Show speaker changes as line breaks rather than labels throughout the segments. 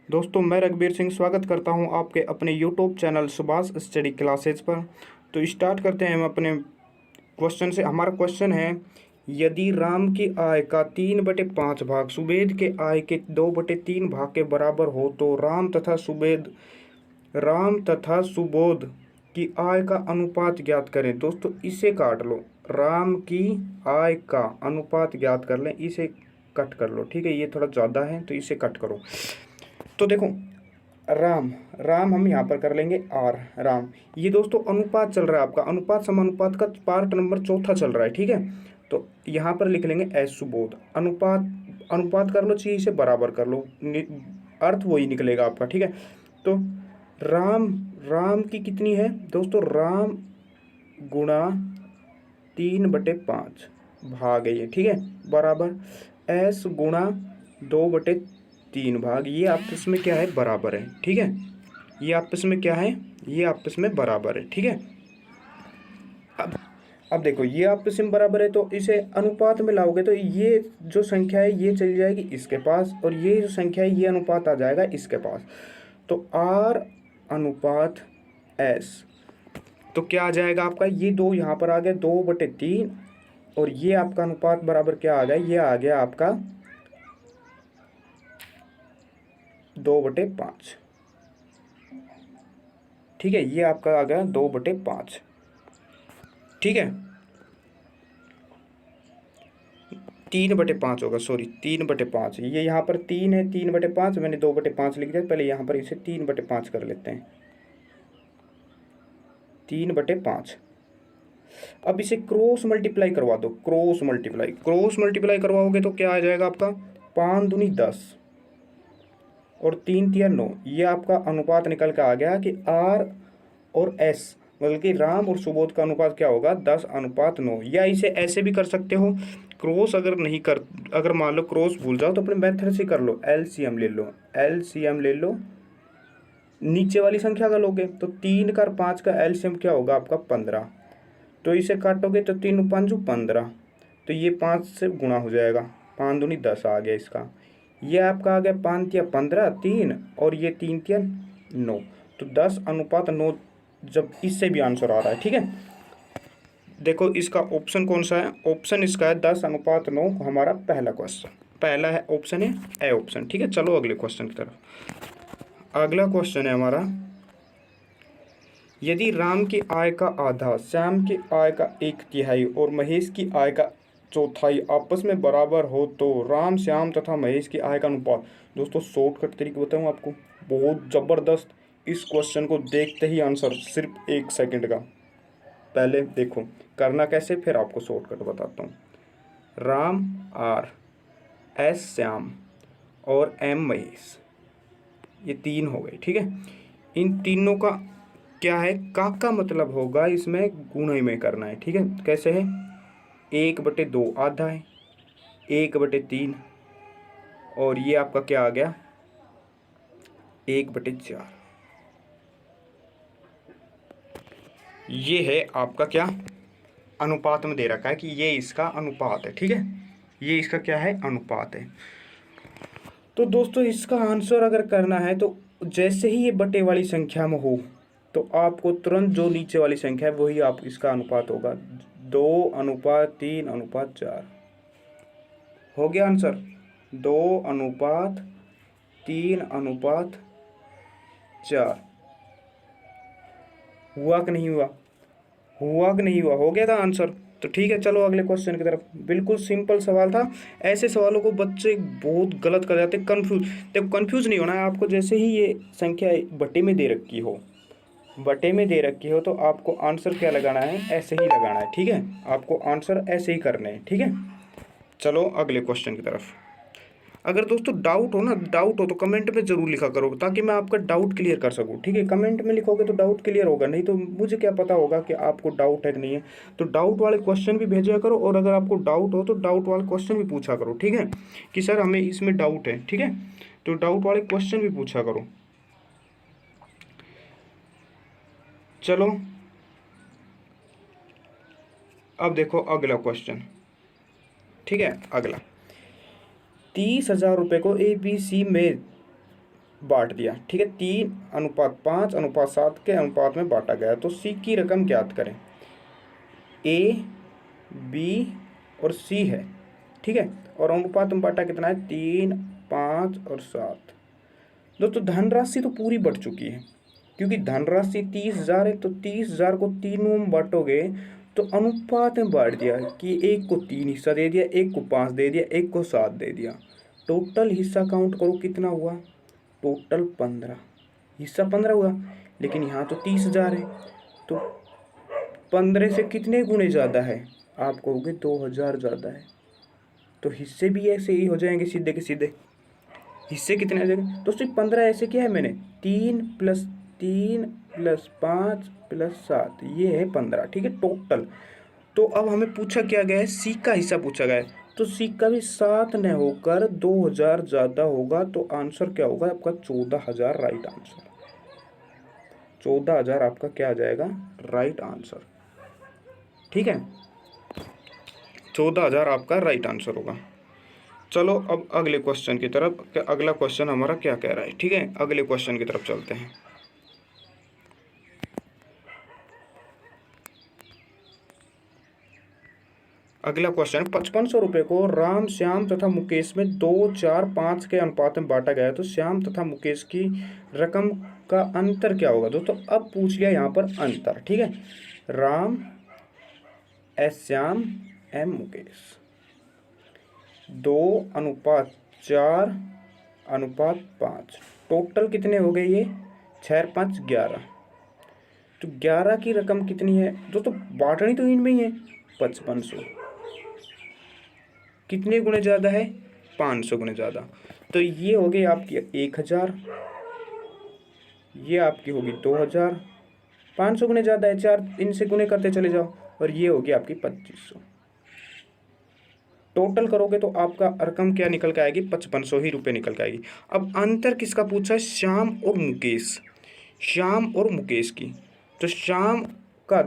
दोस्तों, मैं रघुवीर सिंह स्वागत करता हूं आपके अपने YouTube channel Subhash study classes पर। तो स्टार्ट करते हैं हम अपने क्वेश्चन से। हमारा क्वेश्चन है, यदि राम की आय का 3/5 भाग सुबेद के आय के 2/3 भाग के बराबर हो तो राम तथा सुबोध की आय का अनुपात ज्ञात करें। दोस्तों, इसे काट लो। राम की आय का अनुपात ज्ञात कर लें, इसे कट कर लो। ठीक है, ये थोड़ा ज़्यादा है तो इसे कट करो। तो देखो, राम राम हम यहाँ पर कर लेंगे आर राम। ये दोस्तों अनुपात चल रहा है आपका, अनुपात समानुपात का पार्ट नंबर चौथा चल रहा है। ठीक है, तो यहाँ पर लिख लेंगे एस सुबोध। अनुपात अनुपात कर लो, चाहिए इसे बराबर कर लो, अर्थ वही निकलेगा आपका। ठीक है, तो राम राम की कितनी है दोस्तों? राम गुणा 3/5 भाग है ये। ठीक है, बराबर एस गुणा 2/3 भाग। ये आपस में क्या है? बराबर है। ठीक है, ये आपस में क्या है? ये आपस में बराबर है। ठीक है, अब देखो, ये आपस में बराबर है तो इसे अनुपात में लाओगे तो ये जो संख्या है ये चली जाएगी इसके पास, और ये जो संख्या है ये अनुपात आ जाएगा इसके पास। तो आर अनुपात एस, तो क्या आ जाएगा आपका? ये दो यहाँ पर आ गया 2/3, और ये आपका अनुपात बराबर क्या आ गया? ये आ गया आपका 2/5। ठीक है, ये आपका आ गया 2/5। ठीक है, 3/5 होगा, सॉरी 3/5। ये यहाँ पर 3 है, 3/5 मैंने 2/5 लिख दिया। पहले यहाँ पर इसे 3/5 कर लेते हैं, 3/5। अब इसे क्रॉस मल्टीप्लाई करवा दो, क्रॉस मल्टीप्लाई करवाओगे तो क्या आ जाएगा आपका? 5 दूनी 10 और 3 तिया 9। ये आपका अनुपात निकल के आ गया कि आर और एस, बल्कि राम और सुबोध का अनुपात क्या होगा? 10:9। या इसे ऐसे भी कर सकते हो, क्रॉस अगर मान लो क्रॉस भूल जाओ तो अपने मेथड से कर लो। एलसीएम ले लो, नीचे वाली संख्या का लोगे तो 3 का और 5 का एलसीएम क्या होगा आपका? 15। तो इसे काटोगे तो 3 5 15, तो ये 5 से गुणा हो जाएगा, 5 दूनी 10 आ गया इसका। ये आपका आ गया 5 तिया 15 3, और ये 3 तिया 9, तो 10:9। जब इससे भी आंसर आ रहा है। ठीक है, देखो इसका ऑप्शन कौन सा है? ऑप्शन इसका है 10:9, हमारा पहला क्वेश्चन, पहला है ऑप्शन है ए ऑप्शन। ठीक है, चलो अगले क्वेश्चन की तरफ। अगला क्वेश्चन है हमारा, यदि राम की आय का आधा, श्याम की आय का 1/3 और महेश की आय का 1/4 आपस में बराबर हो तो राम, श्याम तथा महेश की आय का अनुपात। दोस्तों, शॉर्टकट तरीके बताऊँ आपको, बहुत ज़बरदस्त। इस क्वेश्चन को देखते ही आंसर सिर्फ 1 सेकंड का। पहले देखो करना कैसे, फिर आपको शॉर्टकट बताता हूँ। राम आर, एस श्याम और एम महेश, ये 3 हो गए। ठीक है, इन तीनों का क्या है? का मतलब होगा इसमें गुणे में करना है। ठीक है, कैसे है? 1/2 आधा है, 1/3, और ये आपका क्या आ गया? 1/4। ये है आपका क्या? अनुपात में दे रखा है कि ये इसका अनुपात है। ठीक है, ये इसका क्या है? अनुपात है। तो दोस्तों, इसका आंसर अगर करना है तो जैसे ही ये बटे वाली संख्या में हो तो आपको तुरंत जो नीचे वाली संख्या है वही आप इसका अनुपात होगा। 2:3:4 हो गया आंसर। 2:3:4 हुआ कि नहीं हुआ? हुआ कि नहीं हुआ? हो गया था आंसर। तो ठीक है, चलो अगले क्वेश्चन की तरफ। बिल्कुल सिंपल सवाल था। ऐसे सवालों को बच्चे बहुत गलत कर जाते, कंफ्यूज। देखो, कंफ्यूज नहीं होना है आपको। जैसे ही ये संख्या बटे में दे रखी हो तो आपको आंसर क्या लगाना है? ऐसे ही लगाना है। ठीक है, आपको आंसर ऐसे ही करने हैं। ठीक है, चलो अगले क्वेश्चन की तरफ। अगर दोस्तों डाउट हो तो कमेंट में ज़रूर लिखा करो, ताकि मैं आपका डाउट क्लियर कर सकूं। ठीक है, कमेंट में लिखोगे तो डाउट क्लियर होगा, नहीं तो मुझे क्या पता होगा कि आपको डाउट है कि नहीं है। तो डाउट वाले क्वेश्चन भी भेजा करो, और अगर आपको डाउट हो तो डाउट वाले क्वेश्चन भी पूछा करो। ठीक है, कि सर हमें इसमें डाउट है। ठीक है, तो डाउट वाले क्वेश्चन भी पूछा करो। चलो अब देखो अगला क्वेश्चन। ठीक है, अगला 30,000 रुपये को ABC में बांट दिया, ठीक है, 3:5:7 के अनुपात में बांटा गया। तो सी की रकम ज्ञात करें। ए, बी और सी है, ठीक है, और अनुपात में बांटा कितना है, 3, 5 और 7। दोस्तों धनराशि तो पूरी बढ़ चुकी है, क्योंकि धनराशि 30,000 है, तो 30,000 को तीनों में बांटोगे तो अनुपात में बांट दिया कि एक को 3 हिस्सा दे दिया, एक को 5 दे दिया, एक को 7 दे दिया। टोटल हिस्सा काउंट करो कितना हुआ, टोटल 15, हिस्सा 15 हुआ, लेकिन यहाँ तो 30,000 है, तो 15 से कितने गुने ज़्यादा है, आप कहोगे 2,000 ज़्यादा है। तो हिस्से भी ऐसे ही हो जाएंगे सीधे के सीधे। हिस्से कितने आ जाएंगे दोस्तों, 15 ऐसे किया है मैंने, 3+3+5+7, ये है 15, ठीक है टोटल। तो अब हमें पूछा क्या गया है, सी का हिस्सा पूछा गया है, तो सी का भी 7 न होकर 2,000 ज़्यादा होगा, तो आंसर क्या होगा आपका 14,000, राइट आंसर। 14,000 आपका क्या आ जाएगा, राइट आंसर, ठीक है, 14,000 आपका राइट आंसर होगा। चलो अब अगले क्वेश्चन की तरफ, अगला क्वेश्चन हमारा क्या कह रहा है, ठीक है, अगले क्वेश्चन की तरफ चलते हैं। अगला क्वेश्चन, 5500 रुपये को राम, श्याम तथा मुकेश में 2, 4, 5 के अनुपात में बांटा गया है, तो श्याम तथा मुकेश की रकम का अंतर क्या होगा। दोस्तों अब पूछ लिया यहाँ पर अंतर, ठीक है, राम एस श्याम एम मुकेश, 2:4:5, टोटल कितने हो गए ये, 6, 5, 11। तो 11 की रकम कितनी है दोस्तों, बांटनी तो इनमें ही है, 5500, कितने गुने ज़्यादा है, 500 गुने ज़्यादा। तो ये हो गई आपकी 1,000, ये आपकी होगी 2,000, 500 गुने ज़्यादा है, 4 इनसे गुने करते चले जाओ, और ये होगी आपकी 2500। टोटल करोगे तो आपका रकम क्या निकल के आएगी, 5500 ही रुपये निकल के आएगी। अब अंतर किसका पूछा है, श्याम और मुकेश, श्याम और मुकेश की। तो श्याम का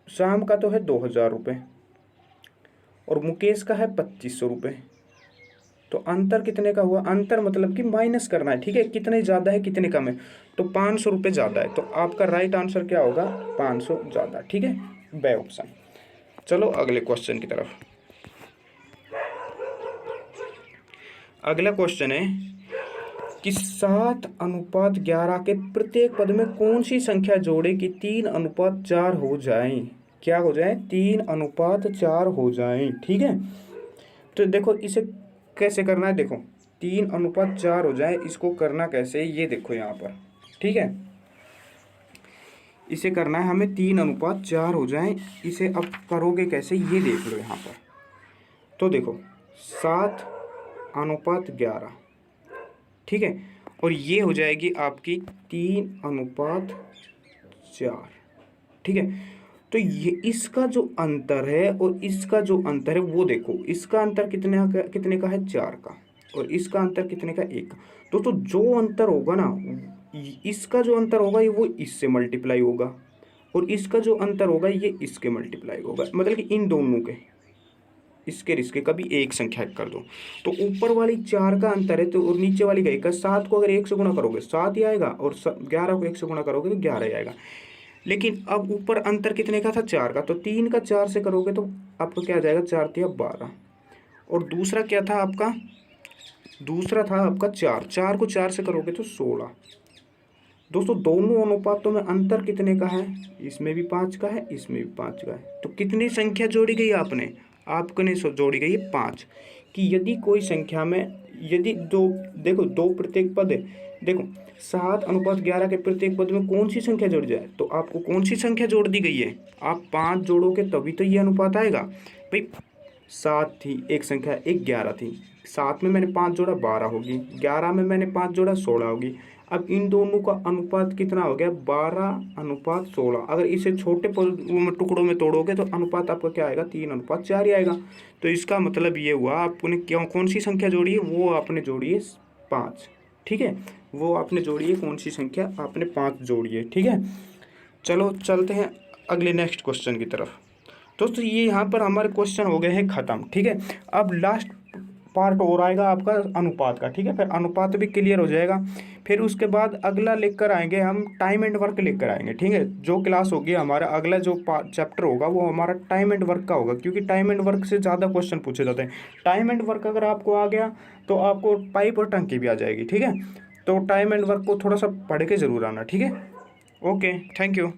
श्याम का तो है 2,000 रुपये और मुकेश का है 2500 रुपये। तो अंतर कितने का हुआ, अंतर मतलब कि माइनस करना है, ठीक है, कितने ज़्यादा है कितने कम है, तो 500 रुपये ज़्यादा है, तो आपका राइट आंसर क्या होगा, 500 ज़्यादा, ठीक है, बे ऑप्शन। चलो अगले क्वेश्चन की तरफ। अगला क्वेश्चन है कि 7:11 के प्रत्येक पद में कौन सी संख्या जोड़े कि 3:4 हो जाए, क्या हो जाए, 3:4 हो जाए, ठीक है। तो देखो इसे कैसे करना है, देखो 3:4 हो जाए, इसको करना कैसे, ये देखो यहाँ पर, ठीक है, इसे करना है हमें 3:4 हो जाए, इसे अब करोगे कैसे, ये देख लो यहाँ पर। तो देखो 7:11, ठीक है, और ये हो जाएगी आपकी 3:4, ठीक है। तो ये इसका जो अंतर है और इसका जो अंतर है वो देखो, इसका अंतर कितने का है, 4 का, और इसका अंतर कितने का, 1 का। तो जो अंतर होगा ना, इसका जो अंतर होगा ये वो इससे मल्टीप्लाई होगा, और इसका जो अंतर होगा ये इसके मल्टीप्लाई होगा, मतलब कि इन दोनों के इसके रिश्ते कभी एक संख्या कर दो। तो ऊपर वाली 4 का अंतर है, तो और नीचे वाली का 1 का, 7 को अगर 1 से गुणा करोगे 7 ही आएगा, और 11 को 1 से गुणा करोगे तो 11 ही आएगा। लेकिन अब ऊपर अंतर कितने का था, 4 का, तो 3 का 4 से करोगे तो आपको क्या आ जाएगा, 4×3 12, और दूसरा क्या था आपका, दूसरा था आपका 4 को 4 से करोगे तो 16। दोस्तों दोनों अनुपातों में अंतर कितने का है, इसमें भी 5 का है, इसमें भी 5 का है, तो कितनी संख्या जोड़ी गई आपने जोड़ी गई है 5, कि यदि कोई संख्या में यदि देखो दो प्रत्येक पद है, देखो 7:11 के प्रत्येक पद में कौन सी संख्या जोड़ी जाए, तो आपको कौन सी संख्या जोड़ दी गई है, आप 5 जोड़ोगे तभी तो ये अनुपात आएगा भाई। 7 थी एक संख्या, एक 11 थी, 7 में मैंने 5 जोड़ा 12 होगी, 11 में मैंने 5 जोड़ा 16 होगी। अब इन दोनों का अनुपात कितना हो गया, 12:16। अगर इसे छोटे टुकड़ों में तोड़ोगे तो अनुपात आपका क्या आएगा, 3:4 ही आएगा। तो इसका मतलब ये हुआ आपने कौन सी संख्या जोड़ी है, वो आपने जोड़ी है 5, ठीक है, वो आपने जोड़ी है कौन सी संख्या, आपने 5 जोड़ी है, ठीक है। चलो चलते हैं अगले नेक्स्ट क्वेश्चन की तरफ। दोस्तों ये यहाँ पर हमारे क्वेश्चन हो गए हैं ख़त्म, ठीक है। अब लास्ट पार्ट और आएगा आपका अनुपात का, ठीक है। फिर अनुपात भी क्लियर हो जाएगा। फिर उसके बाद अगला लेकर आएंगे हम टाइम एंड वर्क लेकर आएंगे, ठीक है। जो क्लास होगी हमारा अगला जो चैप्टर होगा वो हमारा टाइम एंड वर्क का होगा, क्योंकि टाइम एंड वर्क से ज़्यादा क्वेश्चन पूछे जाते हैं। टाइम एंड वर्क अगर आपको आ गया तो आपको पाइप और टंकी भी आ जाएगी, ठीक है। तो टाइम एंड वर्क को थोड़ा सा पढ़ के ज़रूर आना, ठीक है। Okay, thank you.